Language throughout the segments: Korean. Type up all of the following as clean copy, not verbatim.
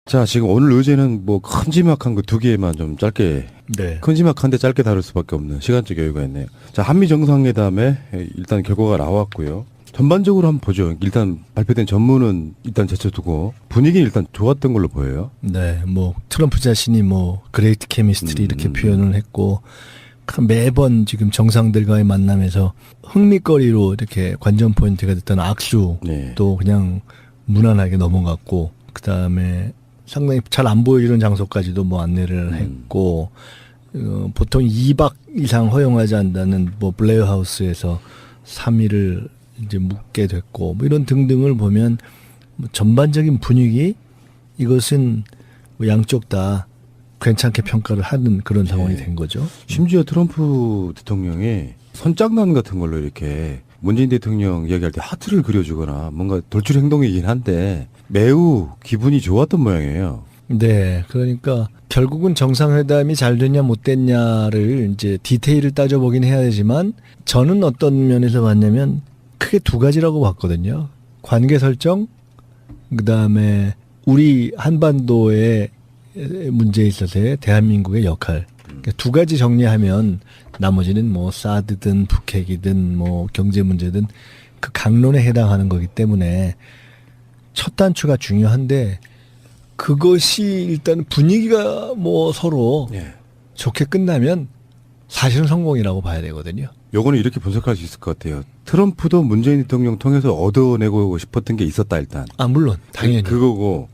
자, 지금 오늘 의제는 뭐 큼지막한 거 두 개만 좀 짧게, 네. 큼지막한데 짧게 다룰 수밖에 없는 시간적 여유가 있네요. 자, 한미 정상회담에 일단 결과가 나왔고요. 전반적으로 한번 보죠. 일단 발표된 전문은 일단 제쳐두고 분위기는 일단 좋았던 걸로 보여요. 네. 뭐 트럼프 자신이 뭐 그레이트 케미스트리 이렇게 표현을 했고 매번 지금 정상들과의 만남에서 흥미거리로 이렇게 관전 포인트가 됐던 악수도 네. 그냥 무난하게 넘어갔고 그다음에 상당히 잘 안 보이는 장소까지도 뭐 안내를 했고 보통 2박 이상 허용하지 않는다는 뭐 블레어 하우스에서 3일을 이제 묵게 됐고 뭐 이런 등등을 보면 뭐 전반적인 분위기 이것은 뭐 양쪽 다 괜찮게 평가를 하는 그런 상황이 된 거죠. 심지어 트럼프 대통령이 선장난 같은 걸로 이렇게 문재인 대통령 이야기할 때 하트를 그려주거나 뭔가 돌출 행동이긴 한데 매우 기분이 좋았던 모양이에요. 네, 그러니까 결국은 정상회담이 잘 됐냐 못 됐냐를 이제 디테일을 따져보긴 해야 되지만 저는 어떤 면에서 봤냐면 크게 두 가지라고 봤거든요. 관계 설정, 그다음에 우리 한반도의 문제에 있어서의 대한민국의 역할. 그러니까 두 가지 정리하면 나머지는 뭐 사드든 북핵이든 뭐 경제 문제든 그 강론에 해당하는 거기 때문에 첫 단추가 중요한데 그것이 일단 분위기가 뭐 서로 좋게 끝나면 사실은 성공이라고 봐야 되거든요. 요거는 이렇게 분석할 수 있을 것 같아요. 트럼프도 문재인 대통령 통해서 얻어내고 싶었던 게 있었다 일단. 아 물론 당연히. 그거고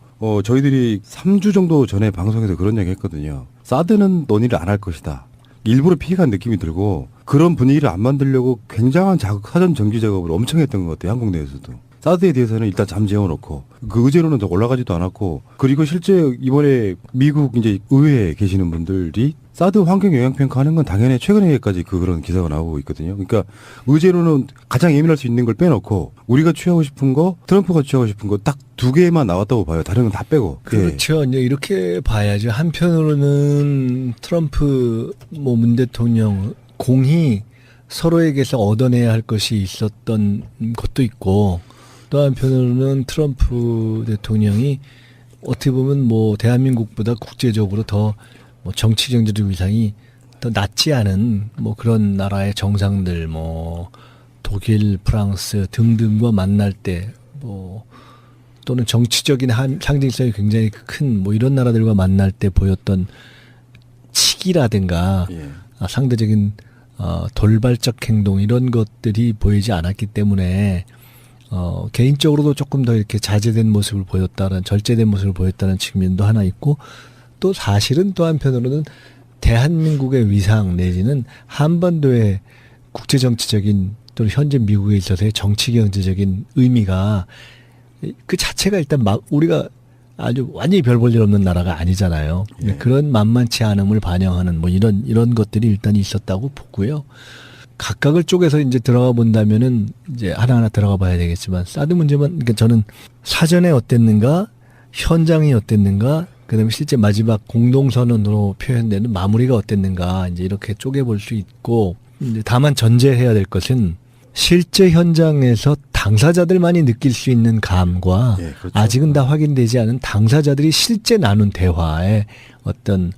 저희들이 3주 정도 전에 방송에서 그런 얘기 했거든요. 사드는 논의를 안 할 것이다. 일부러 피해간 느낌이 들고 그런 분위기를 안 만들려고 굉장한 사전 정지 작업을 엄청 했던 것 같아요. 한국 내에서도. 사드에 대해서는 일단 잠재워놓고 그 의제로는 더 올라가지도 않았고 그리고 실제 이번에 미국 이제 의회에 계시는 분들이 사드 환경 영향 평가하는 건 당연히 최근에까지 그런 기사가 나오고 있거든요. 그러니까 의제로는 가장 예민할 수 있는 걸 빼놓고 우리가 취하고 싶은 거, 트럼프가 취하고 싶은 거 딱 두 개만 나왔다고 봐요. 다른 건 다 빼고. 그렇죠. 이제 이렇게 봐야죠. 한편으로는 트럼프 뭐 문 대통령 공히 서로에게서 얻어내야 할 것이 있었던 것도 있고 또 한편으로는 트럼프 대통령이 어떻게 보면 뭐 대한민국보다 국제적으로 더 뭐 정치 경제적 위상이 더 낮지 않은 뭐 그런 나라의 정상들 뭐 독일, 프랑스 등등과 만날 때 뭐 또는 정치적인 상징성이 굉장히 큰 뭐 이런 나라들과 만날 때 보였던 치기라든가 상대적인 돌발적 행동 이런 것들이 보이지 않았기 때문에 개인적으로도 조금 더 이렇게 자제된 모습을 보였다는 절제된 모습을 보였다는 측면도 하나 있고 또 사실은 또 한편으로는 대한민국의 위상 내지는 한반도의 국제정치적인 또는 현재 미국에 있어서의 정치경제적인 의미가 그 자체가 일단 우리가 아주 완전히 별 볼 일 없는 나라가 아니잖아요. 그런 만만치 않음을 반영하는 뭐 이런 것들이 일단 있었다고 보고요. 각각을 쪼개서 이제 들어가 본다면은 이제 하나하나 들어가 봐야 되겠지만 사드 문제만 그러니까 저는 사전에 어땠는가, 현장이 어땠는가, 그다음에 실제 마지막 공동선언으로 표현되는 마무리가 어땠는가 이제 이렇게 쪼개 볼 수 있고 이제 다만 전제해야 될 것은 실제 현장에서 당사자들만이 느낄 수 있는 감과 그렇죠. 아직은 다 확인되지 않은 당사자들이 실제 나눈 대화의 어떤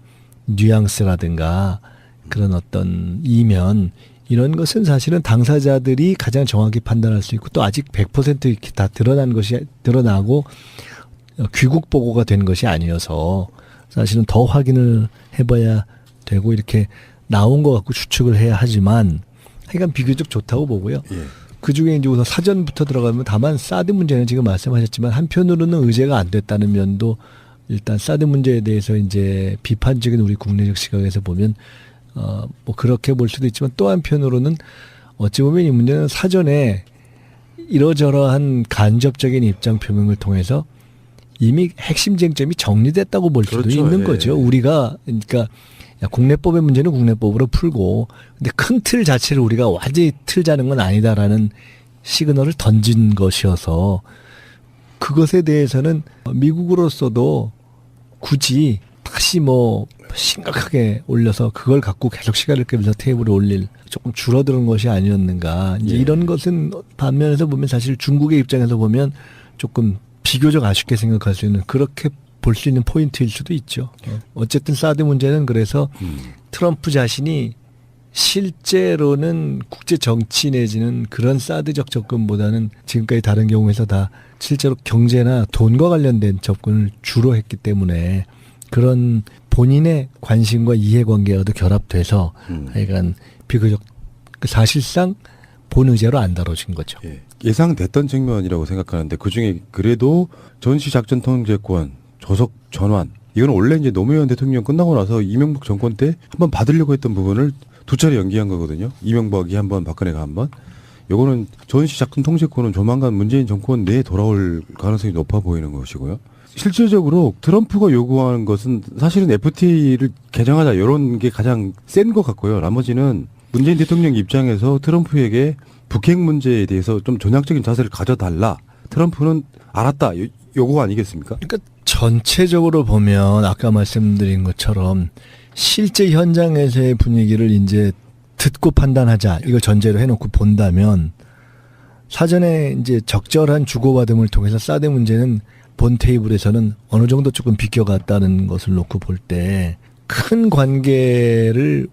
뉘앙스라든가 그런 어떤 이면 이런 것은 사실은 당사자들이 가장 정확히 판단할 수 있고 또 아직 100% 이렇게 다 드러나고 귀국 보고가 된 것이 아니어서 사실은 더 확인을 해봐야 되고 이렇게 나온 것 같고 추측을 해야 하지만 하여간 비교적 좋다고 보고요. 그 중에 이제 우선 사전부터 들어가면 다만 사드 문제는 지금 말씀하셨지만 한편으로는 의제가 안 됐다는 면도 일단 사드 문제에 대해서 이제 비판적인 우리 국내적 시각에서 보면 뭐 그렇게 볼 수도 있지만 또 한편으로는 어찌 보면 이 문제는 사전에 이러저러한 간접적인 입장 표명을 통해서 이미 핵심 쟁점이 정리됐다고 볼 수도 그렇죠. 있는 거죠. 우리가 그러니까 국내법의 문제는 국내법으로 풀고 근데 큰 틀 자체를 우리가 완전히 틀자는 건 아니다라는 시그널을 던진 것이어서 그것에 대해서는 미국으로서도 굳이 다시 뭐 심각하게 올려서 그걸 갖고 계속 시간을 끌면서 테이블에 올릴 조금 줄어드는 것이 아니었는가. 이제 이런 것은 반면에서 보면 사실 중국의 입장에서 보면 조금 비교적 아쉽게 생각할 수 있는 그렇게 볼 수 있는 포인트일 수도 있죠. 어쨌든 사드 문제는 그래서 트럼프 자신이 실제로는 국제 정치 내지는 그런 사드적 접근보다는 지금까지 다른 경우에서 다 실제로 경제나 돈과 관련된 접근을 주로 했기 때문에 그런 본인의 관심과 이해관계와도 결합돼서 하여간 비교적 사실상 본의제로 안 다뤄진 거죠. 예. 예상됐던 측면이라고 생각하는데 그중에 그래도 전시작전 통제권, 조석 전환 이건 원래 이제 노무현 대통령 끝나고 나서 이명박 정권 때 한번 받으려고 했던 부분을 두 차례 연기한 거거든요. 이명박이 한 번, 박근혜가 한 번. 요거는 전시작전 통제권은 조만간 문재인 정권 내에 돌아올 가능성이 높아 보이는 것이고요. 실질적으로 트럼프가 요구하는 것은 사실은 FTA를 개정하자 이런 게 가장 센 것 같고요. 나머지는 문재인 대통령 입장에서 트럼프에게 북핵 문제에 대해서 좀 전향적인 자세를 가져달라. 트럼프는 알았다. 요거 아니겠습니까? 그러니까 전체적으로 보면 아까 말씀드린 것처럼 실제 현장에서의 분위기를 이제 듣고 판단하자. 이걸 전제로 해놓고 본다면 사전에 이제 적절한 주고받음을 통해서 사드 문제는 본 테이블에서는 어느 정도 조금 비껴갔다는 것을 놓고 볼 때 큰 관계를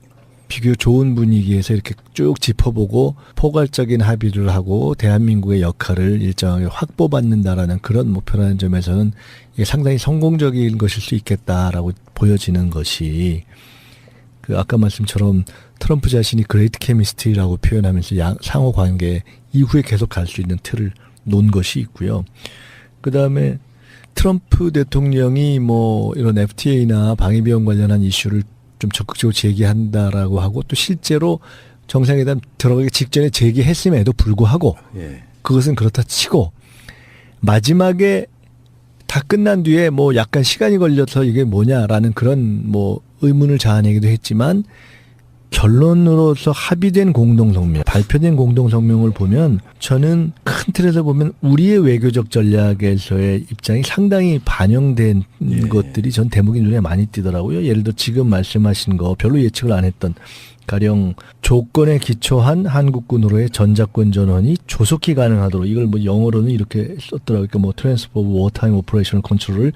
비교 좋은 분위기에서 이렇게 쭉 짚어보고 포괄적인 합의를 하고 대한민국의 역할을 일정하게 확보받는다라는 그런 목표라는 점에서는 이게 상당히 성공적인 것일 수 있겠다라고 보여지는 것이 그 아까 말씀처럼 트럼프 자신이 그레이트 케미스트리라고 표현하면서 상호 관계 이후에 계속 갈 수 있는 틀을 놓은 것이 있고요. 그다음에 트럼프 대통령이 뭐 이런 FTA나 방위비용 관련한 이슈를 좀 적극적으로 제기한다라고 하고 또 실제로 정상회담 들어가기 직전에 제기했음에도 불구하고 예. 그것은 그렇다 치고 마지막에 다 끝난 뒤에 뭐 약간 시간이 걸려서 이게 뭐냐라는 그런 뭐 의문을 자아내기도 했지만 결론으로서 합의된 공동성명, 발표된 공동성명을 보면 저는 큰 틀에서 보면 우리의 외교적 전략에서의 입장이 상당히 반영된 것들이 전 대목이 눈에 많이 띄더라고요. 예를 들어 지금 말씀하신 거 별로 예측을 안 했던 가령 조건에 기초한 한국군으로의 전작권 전원이 조속히 가능하도록 이걸 뭐 영어로는 이렇게 썼더라고요. 그러니까 뭐 Transfer of Wartime Operational Control을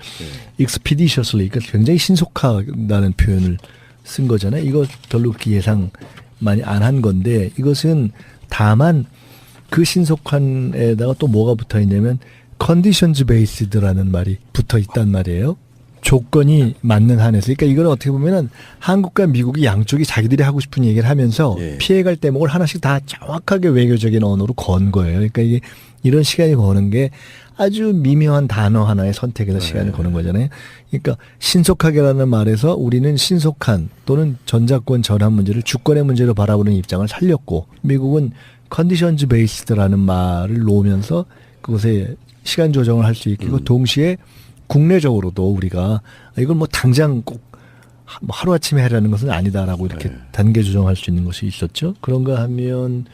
expeditiously, 그러니까 굉장히 신속하다는 표현을 쓴 거잖아요. 이거 별로 그렇게 예상 많이 안 한 건데 이것은 다만 그 신속한에다가 또 뭐가 붙어 있냐면 conditions based라는 말이 붙어 있단 말이에요. 조건이 맞는 한에서. 그러니까 이건 어떻게 보면은 한국과 미국이 양쪽이 자기들이 하고 싶은 얘기를 하면서 예. 피해갈 대목을 하나씩 다 정확하게 외교적인 언어로 건 거예요. 그러니까 이게 이런 시간이 거는 게 아주 미묘한 단어 하나의 선택에서 시간을 거는 거잖아요. 그러니까 신속하게라는 말에서 우리는 신속한 또는 전작권 전환 문제를 주권의 문제로 바라보는 입장을 살렸고 미국은 컨디션즈 베이스드라는 말을 놓으면서 그것에 시간 조정을 할 수 있게 동시에 국내적으로도 우리가 이걸 뭐 당장 꼭 하루아침에 하라는 것은 아니다라고 이렇게 단계 조정할 수 있는 것이 있었죠. 그런가 하면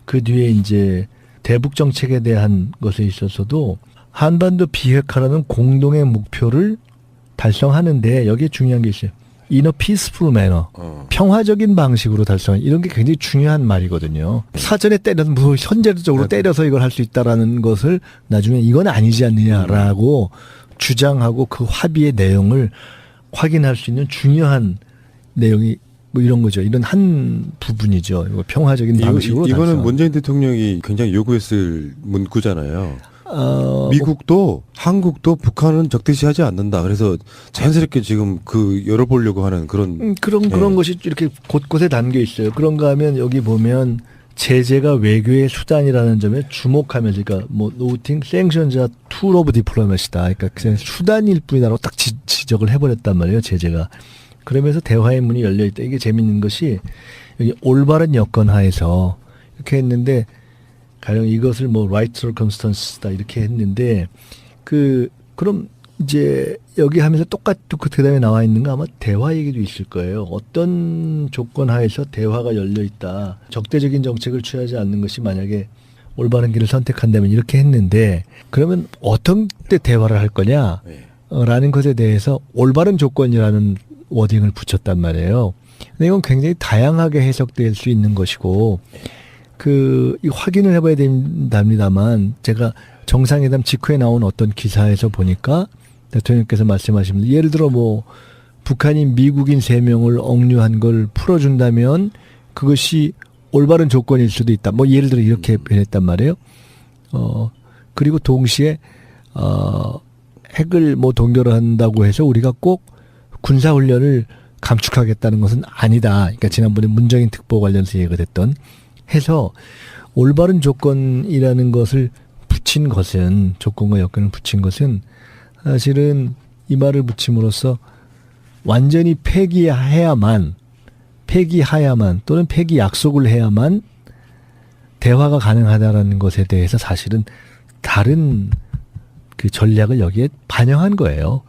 그 뒤에 이제 대북 정책에 대한 것에 있어서도 한반도 비핵화라는 공동의 목표를 달성하는데 여기에 중요한 게 있어요. In a peaceful manner. 평화적인 방식으로 달성. 이런 게 굉장히 중요한 말이거든요. 사전에 때려서 뭐 현재적으로 때려서 이걸 할 수 있다라는 것을 나중에 이건 아니지 않느냐라고 주장하고 그 합의의 내용을 확인할 수 있는 중요한 내용이 뭐 이런 거죠. 이런 한 부분이죠. 이거 평화적인 방식으로 이거는 달성. 문재인 대통령이 굉장히 요구했을 문구잖아요. 미국도 한국도 북한은 적대시하지 않는다. 그래서 자연스럽게 지금 그 열어보려고 하는 그런 그런 것이 이렇게 곳곳에 담겨 있어요. 그런가 하면 여기 보면 제재가 외교의 수단이라는 점에 주목하면서 그러니까 뭐 noting sanctions are tool of diplomacy다. 그러니까 그냥 수단일 뿐이다라고 딱 지적을 해버렸단 말이에요. 제재가. 그러면서 대화의 문이 열려 있다. 이게 재밌는 것이 여기 올바른 여건 하에서 이렇게 했는데 가령 이것을 뭐 right circumstances다 이렇게 했는데 그럼 이제 여기 하면서 똑같이 그 대답에 나와 있는 거 아마 대화 얘기도 있을 거예요. 어떤 조건 하에서 대화가 열려 있다. 적대적인 정책을 취하지 않는 것이 만약에 올바른 길을 선택한다면 이렇게 했는데 그러면 어떤 때 대화를 할 거냐? 라는 것에 대해서 올바른 조건이라는 워딩을 붙였단 말이에요. 근데 이건 굉장히 다양하게 해석될 수 있는 것이고 이 확인을 해봐야 된답니다만 제가 정상회담 직후에 나온 어떤 기사에서 보니까 대통령께서 말씀하신 예를 들어 뭐 북한이 미국인 3명을 억류한 걸 풀어준다면 그것이 올바른 조건일 수도 있다. 뭐 예를 들어 이렇게 표현했단 말이에요. 그리고 동시에 핵을 뭐 동결한다고 해서 우리가 꼭 군사훈련을 감축하겠다는 것은 아니다. 그러니까 지난번에 문정인 특보 관련해서 얘기가 됐던 해서 올바른 조건이라는 것을 붙인 것은 조건과 여건을 붙인 것은 사실은 이 말을 붙임으로써 완전히 폐기하야만 또는 폐기 약속을 해야만 대화가 가능하다라는 것에 대해서 사실은 다른 그 전략을 여기에 반영한 거예요.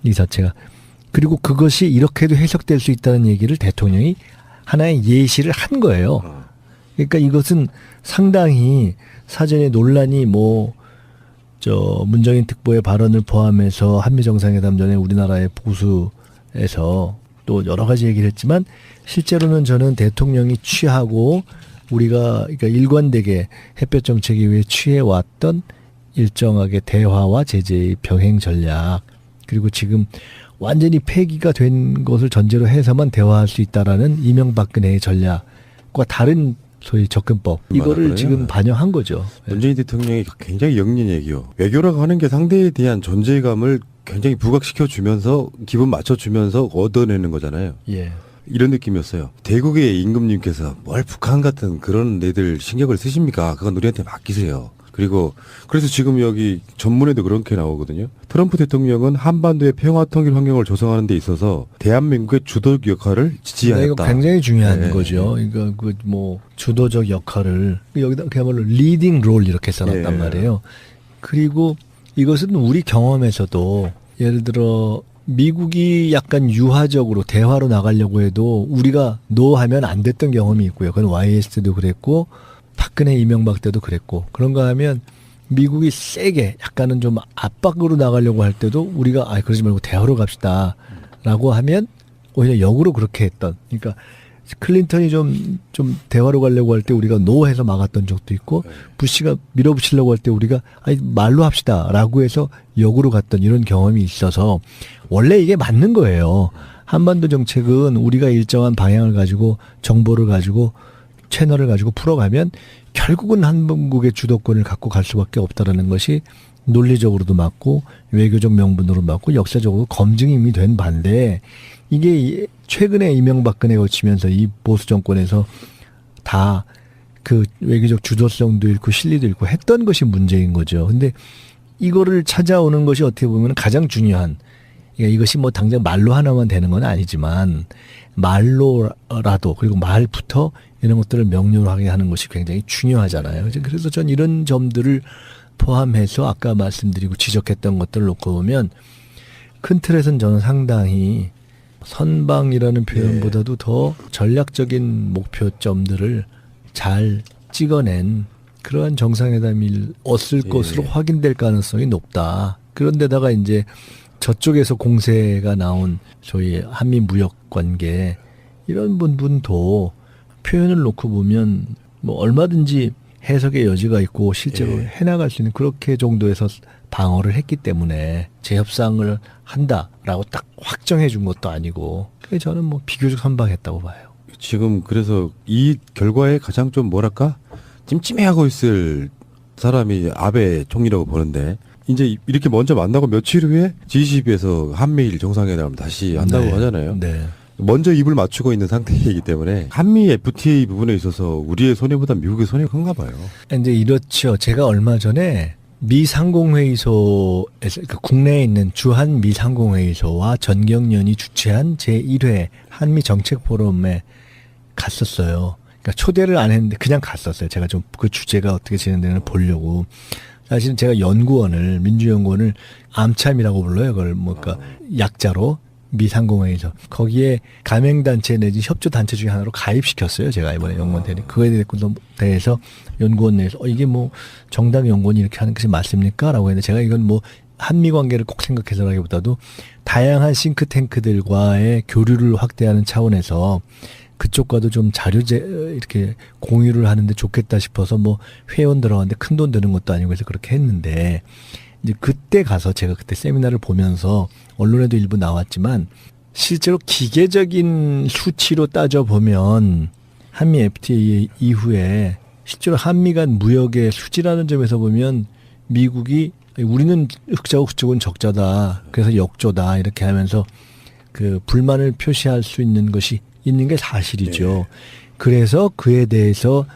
이 자체가. 그리고 그것이 이렇게도 해석될 수 있다는 얘기를 대통령이 하나의 예시를 한 거예요. 그러니까 이것은 상당히 사전에 논란이 문정인 특보의 발언을 포함해서 한미 정상회담 전에 우리나라의 보수에서 또 여러 가지 얘기를 했지만 실제로는 저는 대통령이 취하고 우리가 그러니까 일관되게 햇볕 정책 이후에 취해왔던 일정하게 대화와 제재의 병행 전략 그리고 지금 완전히 폐기가 된 것을 전제로 해서만 대화할 수 있다라는 이명박근혜의 전략과 다른 소위 접근법 이거를 맞아요. 지금 반영한 거죠. 문재인 대통령이 굉장히 영리얘기요. 외교라고 하는 게 상대에 대한 존재감을 굉장히 부각시켜 주면서 기분 맞춰 주면서 얻어내는 거잖아요. 예. 이런 느낌이었어요. 대국의 임금님께서 뭘 북한 같은 그런 애들 신경을 쓰십니까? 그건 우리한테 맡기세요. 그리고 그래서 지금 여기 전문에도 그렇게 나오거든요. 트럼프 대통령은 한반도의 평화 통일 환경을 조성하는 데 있어서 대한민국의 주도적 역할을 지지하였다. 이거 굉장히 중요한 네. 거죠. 이거 주도적 역할을 여기다 그야말로 리딩 롤 이렇게 써놨단 예. 말이에요. 그리고 이것은 우리 경험에서도 예를 들어 미국이 약간 유화적으로 대화로 나가려고 해도 우리가 노 하면 안 됐던 경험이 있고요. 그건 YS 때도 그랬고 박근혜 이명박 때도 그랬고 그런가 하면 미국이 세게 약간은 좀 압박으로 나가려고 할 때도 우리가 그러지 말고 대화로 갑시다 라고 하면 오히려 역으로 그렇게 했던 그러니까 클린턴이 좀 대화로 가려고 할 때 우리가 노 해서 막았던 적도 있고 부시가 밀어붙이려고 할 때 우리가 말로 합시다 라고 해서 역으로 갔던 이런 경험이 있어서 원래 이게 맞는 거예요. 한반도 정책은 우리가 일정한 방향을 가지고 정보를 가지고 채널을 가지고 풀어가면 결국은 한국의 주도권을 갖고 갈 수밖에 없다라는 것이 논리적으로도 맞고 외교적 명분으로 맞고 역사적으로 검증이 이미 된 반대 이게 최근에 이명박근혜 거치면서 이 보수 정권에서 다 그 외교적 주도성도 잃고 실리도 잃고 했던 것이 문제인 거죠. 근데 이거를 찾아오는 것이 어떻게 보면 가장 중요한 그러니까 이것이 당장 말로 하나만 되는 건 아니지만 말로라도 그리고 말부터 이런 것들을 명료하게 하는 것이 굉장히 중요하잖아요. 그래서 전 이런 점들을 포함해서 아까 말씀드리고 지적했던 것들을 놓고 보면 큰 틀에서는 저는 상당히 선방이라는 표현보다도 더 전략적인 목표점들을 잘 찍어낸 그러한 정상회담이었을 것으로 확인될 가능성이 높다. 그런데다가 이제 저쪽에서 공세가 나온 소위 한미 무역 관계 이런 부분도 표현을 놓고 보면 얼마든지 해석의 여지가 있고 실제로 해나갈 수 있는 그렇게 정도에서 방어를 했기 때문에 재협상을 한다라고 딱 확정해 준 것도 아니고 저는 비교적 선방했다고 봐요. 지금 그래서 이 결과에 가장 좀 찜찜해하고 있을 사람이 아베 총리라고 보는데 이제 이렇게 먼저 만나고 며칠 후에 G20에서 한미일 정상회담을 다시 한다고 하잖아요. 네. 먼저 입을 맞추고 있는 상태이기 때문에 한미 FTA 부분에 있어서 우리의 손해보다 미국의 손해가 큰가 봐요. 이제 이렇죠. 제가 얼마 전에 미 상공회의소에서 그러니까 국내에 있는 주한 미 상공회의소와 전경련이 주최한 제1회 한미 정책 포럼에 갔었어요. 그러니까 초대를 안 했는데 그냥 갔었어요. 제가 좀 그 주제가 어떻게 진행되는지 보려고. 사실은 제가 민주연구원을 암참이라고 불러요. 그걸 그러니까 약자로 미 상공회의소. 거기에 가맹단체 내지 협조단체 중에 하나로 가입시켰어요. 제가 이번에 연구원 대리. 그거에 대해서 연구원 내에서 이게 정당 연구원이 이렇게 하는 것이 맞습니까? 라고 했는데 제가 이건 한미 관계를 꼭 생각해서라기보다도 다양한 싱크탱크들과의 교류를 확대하는 차원에서 그쪽과도 좀 이렇게 공유를 하는데 좋겠다 싶어서 회원 들어갔는데 큰 돈 드는 것도 아니고 해서 그렇게 했는데 이제 그때 가서 제가 그때 세미나를 보면서 언론에도 일부 나왔지만 실제로 기계적인 수치로 따져보면 한미 FTA 이후에 실제로 한미 간 무역의 수지라는 점에서 보면 미국이 우리는 흑자고 그쪽은 적자다. 그래서 역조다. 이렇게 하면서 그 불만을 표시할 수 있는 것이 있는 게 사실이죠. 네. 그래서 그에 대해서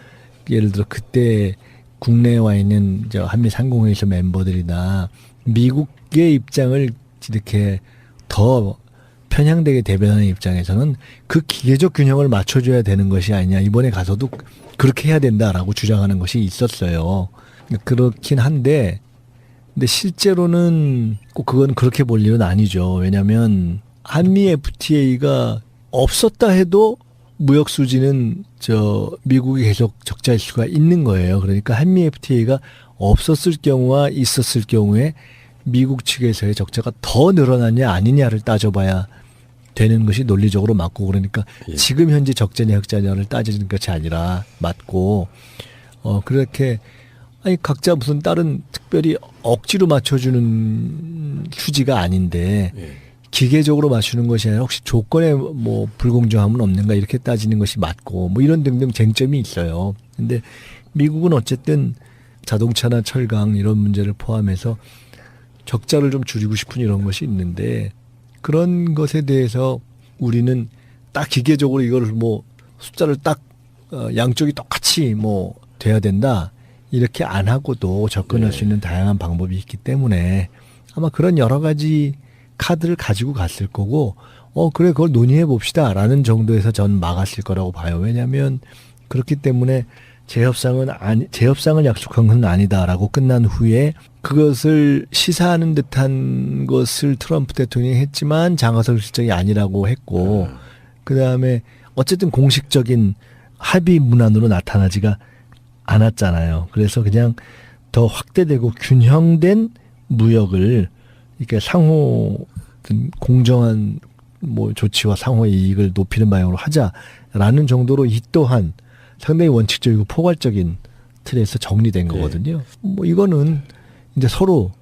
예를 들어 그때 국내에 와 있는 저 한미 상공회의소 멤버들이나 미국의 입장을 이렇게 더 편향되게 대변하는 입장에서는 그 기계적 균형을 맞춰줘야 되는 것이 아니냐. 이번에 가서도 그렇게 해야 된다라고 주장하는 것이 있었어요. 그렇긴 한데, 근데 실제로는 꼭 그건 그렇게 볼 일은 아니죠. 왜냐하면 한미 FTA가 없었다 해도 무역 수지는 저 미국이 계속 적자일 수가 있는 거예요. 그러니까 한미 FTA가 없었을 경우와 있었을 경우에 미국 측에서의 적자가 더 늘어나냐 아니냐를 따져봐야 되는 것이 논리적으로 맞고, 그러니까 예. 지금 현재 적자냐 흑자냐를 따지는 것이 아니라 맞고, 그렇게 아니 각자 무슨 다른 특별히 억지로 맞춰주는 수지가 아닌데 예. 기계적으로 맞추는 것이 아니라 혹시 조건에 뭐 불공정함은 없는가 이렇게 따지는 것이 맞고, 뭐 이런 등등 쟁점이 있어요. 근데 미국은 어쨌든 자동차나 철강 이런 문제를 포함해서 적자를 좀 줄이고 싶은 이런 것이 있는데, 그런 것에 대해서 우리는 딱 기계적으로 이걸 뭐 숫자를 딱 양쪽이 똑같이 뭐 돼야 된다 이렇게 안 하고도 접근할 네. 수 있는 다양한 방법이 있기 때문에 아마 그런 여러 가지 카드를 가지고 갔을 거고, 그래 그걸 논의해 봅시다라는 정도에서 전 막았을 거라고 봐요. 왜냐하면 그렇기 때문에 재협상을 약속한 건 아니다라고 끝난 후에 그것을 시사하는 듯한 것을 트럼프 대통령이 했지만 장하성 실장이 아니라고 했고, 그 다음에 어쨌든 공식적인 합의 문안으로 나타나지가 않았잖아요. 그래서 그냥 더 확대되고 균형된 무역을 이렇게 상호 공정한 뭐 조치와 상호의 이익을 높이는 방향으로 하자라는 정도로 이 또한 상당히 원칙적이고 포괄적인 틀에서 정리된 거거든요. 뭐 이거는 이제 서로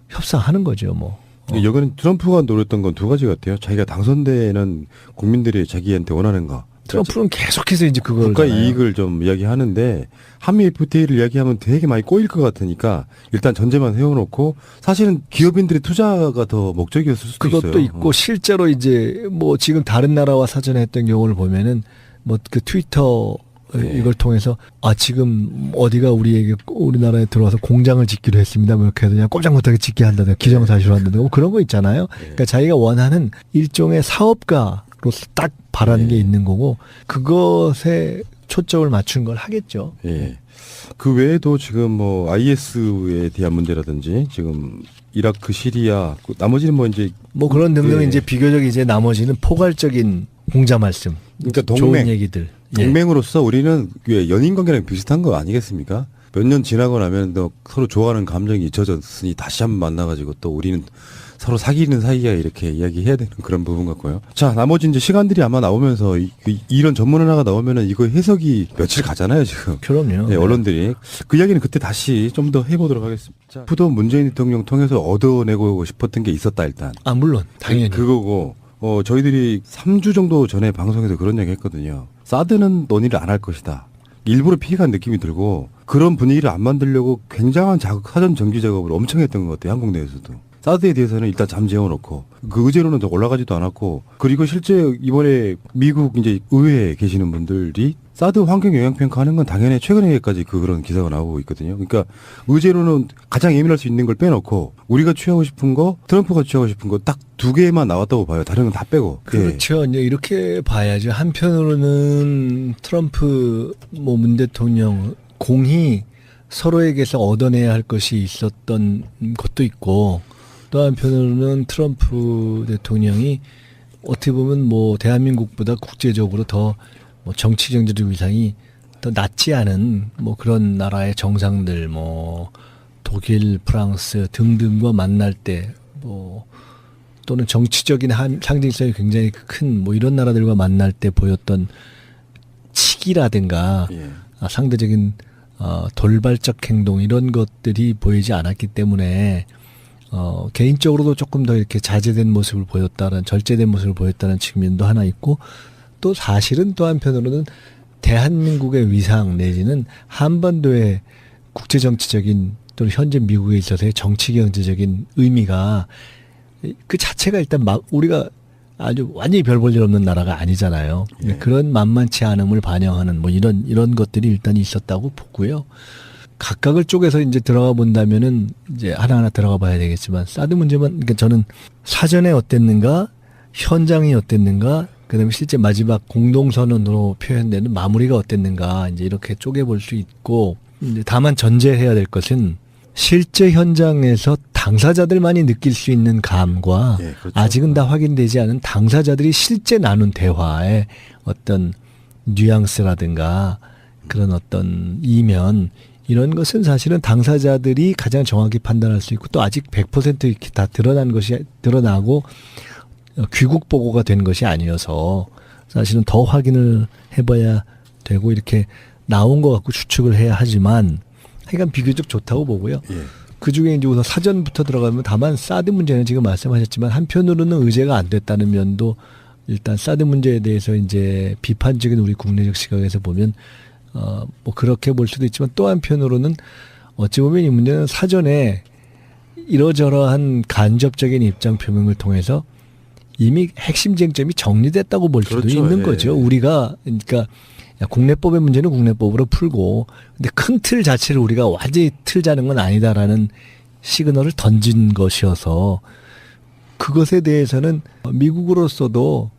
협상하는 거죠, 뭐. 여기는 트럼프가 노렸던 건 두 가지 같아요. 자기가 당선되는 국민들이 자기한테 원하는 거. 트럼프는 계속해서 이제 그걸 국가 이익을 좀 이야기하는데 한미 FTA를 이야기하면 되게 많이 꼬일 것 같으니까 일단 전제만 세워놓고, 사실은 기업인들의 투자가 더 목적이었을 수도 그것도 있어요. 있고 실제로 이제 뭐 지금 다른 나라와 사전에 했던 경우를 보면은 뭐 그 트위터 이걸 통해서 지금 어디가 우리나라에 들어와서 공장을 짓기로 했습니다. 뭐 이렇게 해서 그냥 꼼짝 못하게 짓게 한다든가 기정사실로 한다든가 뭐 그런 거 있잖아요. 그러니까 자기가 원하는 일종의 사업가로서 딱 바라는 게 있는 거고, 그것에 초점을 맞춘 걸 하겠죠. 예. 그 외에도 지금 뭐 IS에 대한 문제라든지 지금 이라크, 시리아, 나머지는 뭐 이제 뭐 그런 등등 예. 이제 비교적 이제 나머지는 포괄적인 공자 말씀. 그러니까 좋은 얘기들. 예. 동맹으로서 우리는 연인 관계랑 비슷한 거 아니겠습니까? 몇 년 지나고 나면 또 서로 좋아하는 감정이 잊혀졌으니 다시 한번 만나가지고 또 우리는 서로 사귀는 사이야 이렇게 이야기해야 되는 그런 부분 같고요. 자, 나머지 이제 시간들이 아마 나오면서 이런 전문 하나가 나오면은 이거 해석이 며칠 가잖아요, 지금. 그럼요. 네, 언론들이. 그 이야기는 그때 다시 좀 더 해보도록 하겠습니다. 자, 푸도 문재인 대통령 통해서 얻어내고 싶었던 게 있었다, 일단. 물론 당연히. 그거고, 저희들이 3주 정도 전에 방송에서 그런 얘기 했거든요. 사드는 논의를 안 할 것이다. 일부러 피해간 느낌이 들고, 그런 분위기를 안 만들려고 굉장한 사전 정지 작업을 엄청 했던 것 같아요, 한국 내에서도. 사드에 대해서는 일단 잠재워 놓고, 그 의제로는 올라가지도 않았고, 그리고 실제 이번에 미국 이제 의회에 계시는 분들이 사드 환경 영향 평가하는 건 당연히 최근에까지 그런 기사가 나오고 있거든요. 그러니까 의제로는 가장 예민할 수 있는 걸 빼놓고 우리가 취하고 싶은 거, 트럼프가 취하고 싶은 거 딱 두 개만 나왔다고 봐요. 다른 건 다 빼고. 그렇죠. 이제 이렇게 봐야죠. 한편으로는 트럼프 문 대통령 공히 서로에게서 얻어내야 할 것이 있었던 것도 있고, 또 한편으로는 트럼프 대통령이 어떻게 보면 뭐 대한민국보다 국제적으로 더 뭐 정치 경제적 위상이 더 낮지 않은 뭐 그런 나라의 정상들, 뭐 독일, 프랑스 등등과 만날 때 뭐 또는 정치적인 상징성이 굉장히 큰 뭐 이런 나라들과 만날 때 보였던 치기라든가 상대적인 돌발적 행동 이런 것들이 보이지 않았기 때문에 개인적으로도 조금 더 이렇게 자제된 모습을 보였다는, 절제된 모습을 보였다는 측면도 하나 있고, 또 사실은 또 한편으로는 대한민국의 위상 내지는 한반도의 국제정치적인 또는 현재 미국에 있어서의 정치 경제적인 의미가 그 자체가 일단 우리가 아주 완전히 별 볼 일 없는 나라가 아니잖아요. 예. 그런 만만치 않음을 반영하는 뭐 이런 것들이 일단 있었다고 보고요. 각각을 쪼개서 이제 들어가 본다면은 이제 하나하나 들어가 봐야 되겠지만, 사드 문제만, 그러니까 저는 사전에 어땠는가, 현장이 어땠는가, 그다음에 실제 마지막 공동선언으로 표현되는 마무리가 어땠는가, 이제 이렇게 쪼개볼 수 있고, 이제 다만 전제해야 될 것은 실제 현장에서 당사자들만이 느낄 수 있는 감과 예, 그렇죠. 아직은 다 확인되지 않은 당사자들이 실제 나눈 대화의 어떤 뉘앙스라든가 그런 어떤 이면, 이런 것은 사실은 당사자들이 가장 정확히 판단할 수 있고, 또 아직 100% 이렇게 다 드러나고 귀국 보고가 된 것이 아니어서 사실은 더 확인을 해봐야 되고, 이렇게 나온 것 같고 추측을 해야 하지만 하여간 비교적 좋다고 보고요. 예. 그 중에 이제 우선 사전부터 들어가면, 다만 사드 문제는 지금 말씀하셨지만 한편으로는 의제가 안 됐다는 면도, 일단 사드 문제에 대해서 이제 비판적인 우리 국내적 시각에서 보면 뭐 그렇게 볼 수도 있지만, 또 한편으로는 어찌 보면 이 문제는 사전에 이러저러한 간접적인 입장 표명을 통해서 이미 핵심 쟁점이 정리됐다고 볼 수도 그렇죠. 있는 예. 거죠. 우리가 그러니까 국내법의 문제는 국내법으로 풀고, 근데 큰 틀 자체를 우리가 완전히 틀자는 건 아니다라는 시그널을 던진 것이어서, 그것에 대해서는 미국으로서도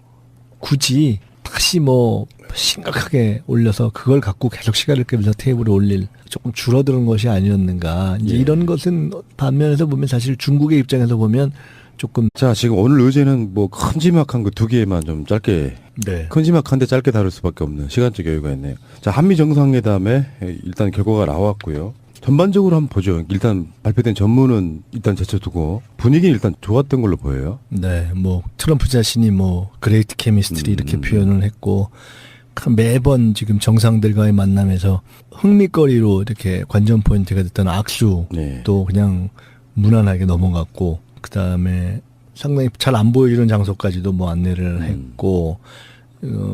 굳이 다시 뭐 심각하게 올려서 그걸 갖고 계속 시간을 끌면서 테이블에 올릴, 조금 줄어드는 것이 아니었는가. 이제 예. 이런 것은 반면에서 보면, 사실 중국의 입장에서 보면 조금 자, 지금 오늘 의제는 뭐 큼지막한 그 두 개만 좀 짧게, 네. 큼지막한데 짧게 다룰 수밖에 없는 시간적 여유가 있네요. 자, 한미 정상회담에 일단 결과가 나왔고요. 전반적으로 한번 보죠. 일단 발표된 전문은 일단 제쳐두고 분위기는 일단 좋았던 걸로 보여요. 네, 뭐 트럼프 자신이 뭐 그레이트 케미스트리 이렇게 표현을 했고, 매번 지금 정상들과의 만남에서 흥미거리로 이렇게 관전 포인트가 됐던 악수도 네. 그냥 무난하게 넘어갔고, 그 다음에 상당히 잘 안 보이는 장소까지도 뭐 안내를 했고,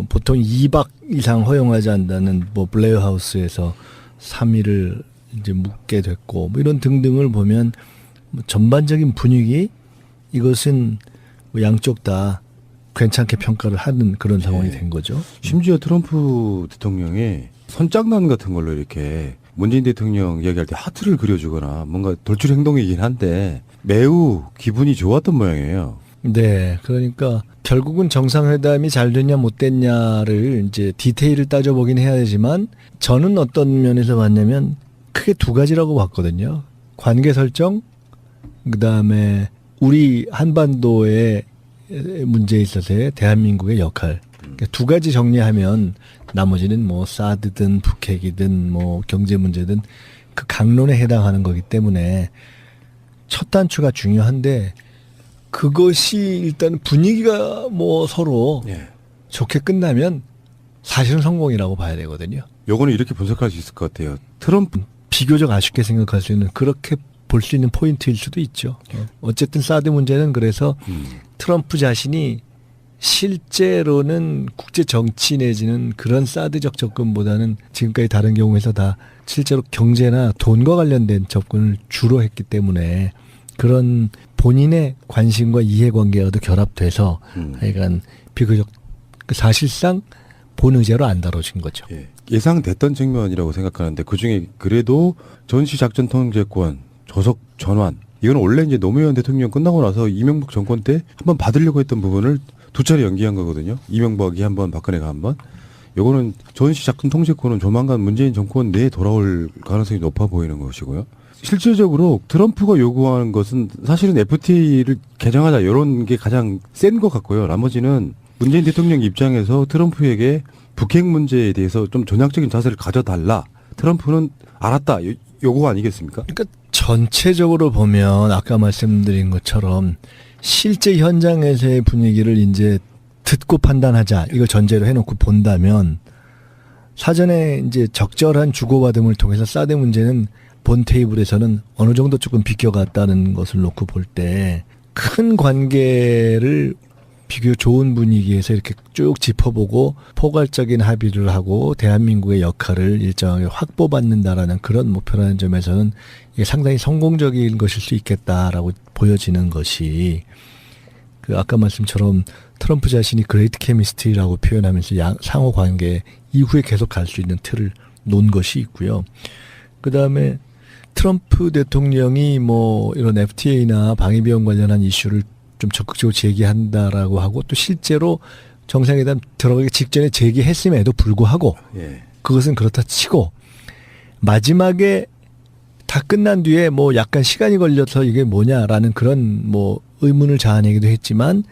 보통 2박 이상 허용하지 않는 뭐 블레어 하우스에서 3일을 이제 묵게 됐고, 뭐 이런 등등을 보면 뭐 전반적인 분위기, 이것은 뭐 양쪽 다 괜찮게 평가를 하는 그런 상황이 된 거죠. 심지어 트럼프 대통령이 선장난 같은 걸로 이렇게 문재인 대통령 이야기할 때 하트를 그려주거나 뭔가 돌출 행동이긴 한데 매우 기분이 좋았던 모양이에요. 네, 그러니까 결국은 정상회담이 잘 됐냐 못 됐냐를 이제 디테일을 따져보긴 해야 되지만, 저는 어떤 면에서 봤냐면 크게 두 가지라고 봤거든요. 관계 설정, 그다음에 우리 한반도의 문제에 있어서의 대한민국의 역할. 그러니까 두 가지 정리하면 나머지는 뭐 사드든 북핵이든 뭐 경제 문제든 그 강론에 해당하는 거기 때문에 첫 단추가 중요한데, 그것이 일단 분위기가 뭐 서로 예. 좋게 끝나면 사실은 성공이라고 봐야 되거든요. 요거는 이렇게 분석할 수 있을 것 같아요. 트럼프 비교적 아쉽게 생각할 수 있는, 그렇게 볼 수 있는 포인트일 수도 있죠. 어쨌든 사드 문제는 그래서 트럼프 자신이 실제로는 국제 정치 내지는 그런 사드적 접근보다는 지금까지 다른 경우에서 다 실제로 경제나 돈과 관련된 접근을 주로 했기 때문에, 그런 본인의 관심과 이해관계와도 결합돼서 하여간 비교적 사실상 본 의제로 안 다뤄진 거죠. 예. 예상됐던 측면이라고 생각하는데, 그중에 그래도 전시작전 통제권, 조석 전환, 이건 원래 이제 노무현 대통령 끝나고 나서 이명박 정권 때 한번 받으려고 했던 부분을 두 차례 연기한 거거든요. 이명박이 한 번, 박근혜가 한 번. 요거는 전시작전 통제권은 조만간 문재인 정권 내에 돌아올 가능성이 높아 보이는 것이고요. 실질적으로 트럼프가 요구하는 것은 사실은 FTA를 개정하자, 이런 게 가장 센 것 같고요. 나머지는 문재인 대통령 입장에서 트럼프에게 북핵 문제에 대해서 좀 전향적인 자세를 가져달라, 트럼프는 알았다, 요거 아니겠습니까? 그러니까 전체적으로 보면 아까 말씀드린 것처럼 실제 현장에서의 분위기를 이제 듣고 판단하자, 이걸 전제로 해놓고 본다면, 사전에 이제 적절한 주고받음을 통해서 사드 문제는 본 테이블에서는 어느 정도 조금 비껴갔다는 것을 놓고 볼 때 큰 관계를 비교 좋은 분위기에서 이렇게 쭉 짚어보고 포괄적인 합의를 하고 대한민국의 역할을 일정하게 확보받는다라는 그런 목표라는 점에서는 이게 상당히 성공적인 것일 수 있겠다라고 보여지는 것이 그 아까 말씀처럼 트럼프 자신이 그레이트 케미스트리라고 표현하면서 상호 관계 이후에 계속 갈 수 있는 틀을 놓은 것이 있고요. 그다음에 트럼프 대통령이 뭐 이런 FTA나 방위비용 관련한 이슈를 좀 적극적으로 제기한다라고 하고 또 실제로 정상회담 들어가기 직전에 제기했음에도 불구하고 예. 그것은 그렇다 치고 마지막에 다 끝난 뒤에 뭐 약간 시간이 걸려서 이게 뭐냐라는 그런 뭐 의문을 자아내기도 했지만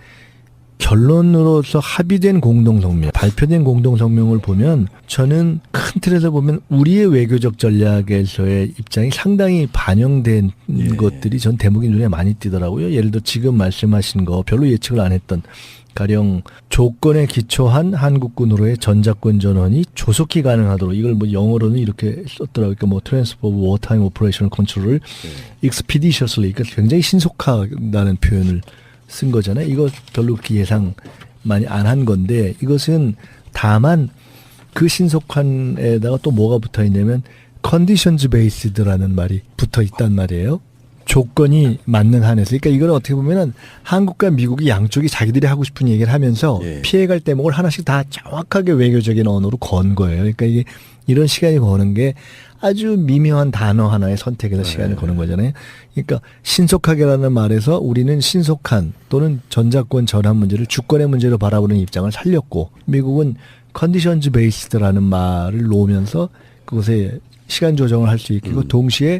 결론으로서 합의된 공동성명, 발표된 공동성명을 보면 저는 큰 틀에서 보면 우리의 외교적 전략에서의 입장이 상당히 반영된 예. 것들이 전 대목이 눈에 많이 띄더라고요. 예를 들어 지금 말씀하신 거 별로 예측을 안 했던 가령 조건에 기초한 한국군으로의 전작권 전원이 조속히 가능하도록 이걸 뭐 영어로는 이렇게 썼더라고요. 그러니까 뭐 Transfer of Wartime Operational Control을 expeditiously, 그러니까 굉장히 신속하다는 표현을 쓴 거잖아요. 이거 별로 그렇게 예상 많이 안 한 건데 이것은 다만 그 신속한에다가 또 뭐가 붙어 있냐면 conditions based라는 말이 붙어 있단 말이에요. 조건이 맞는 한에서. 그러니까 이건 어떻게 보면은 한국과 미국이 양쪽이 자기들이 하고 싶은 얘기를 하면서 예. 피해갈 대목을 하나씩 다 정확하게 외교적인 언어로 건 거예요. 그러니까 이게 이런 시간이 거는 게 아주 미묘한 단어 하나의 선택에서 시간을 거는 거잖아요. 그러니까 신속하게라는 말에서 우리는 신속한 또는 전작권 전환 문제를 주권의 문제로 바라보는 입장을 살렸고 미국은 컨디션즈 베이스드라는 말을 놓으면서 그것에 시간 조정을 할 수 있고 동시에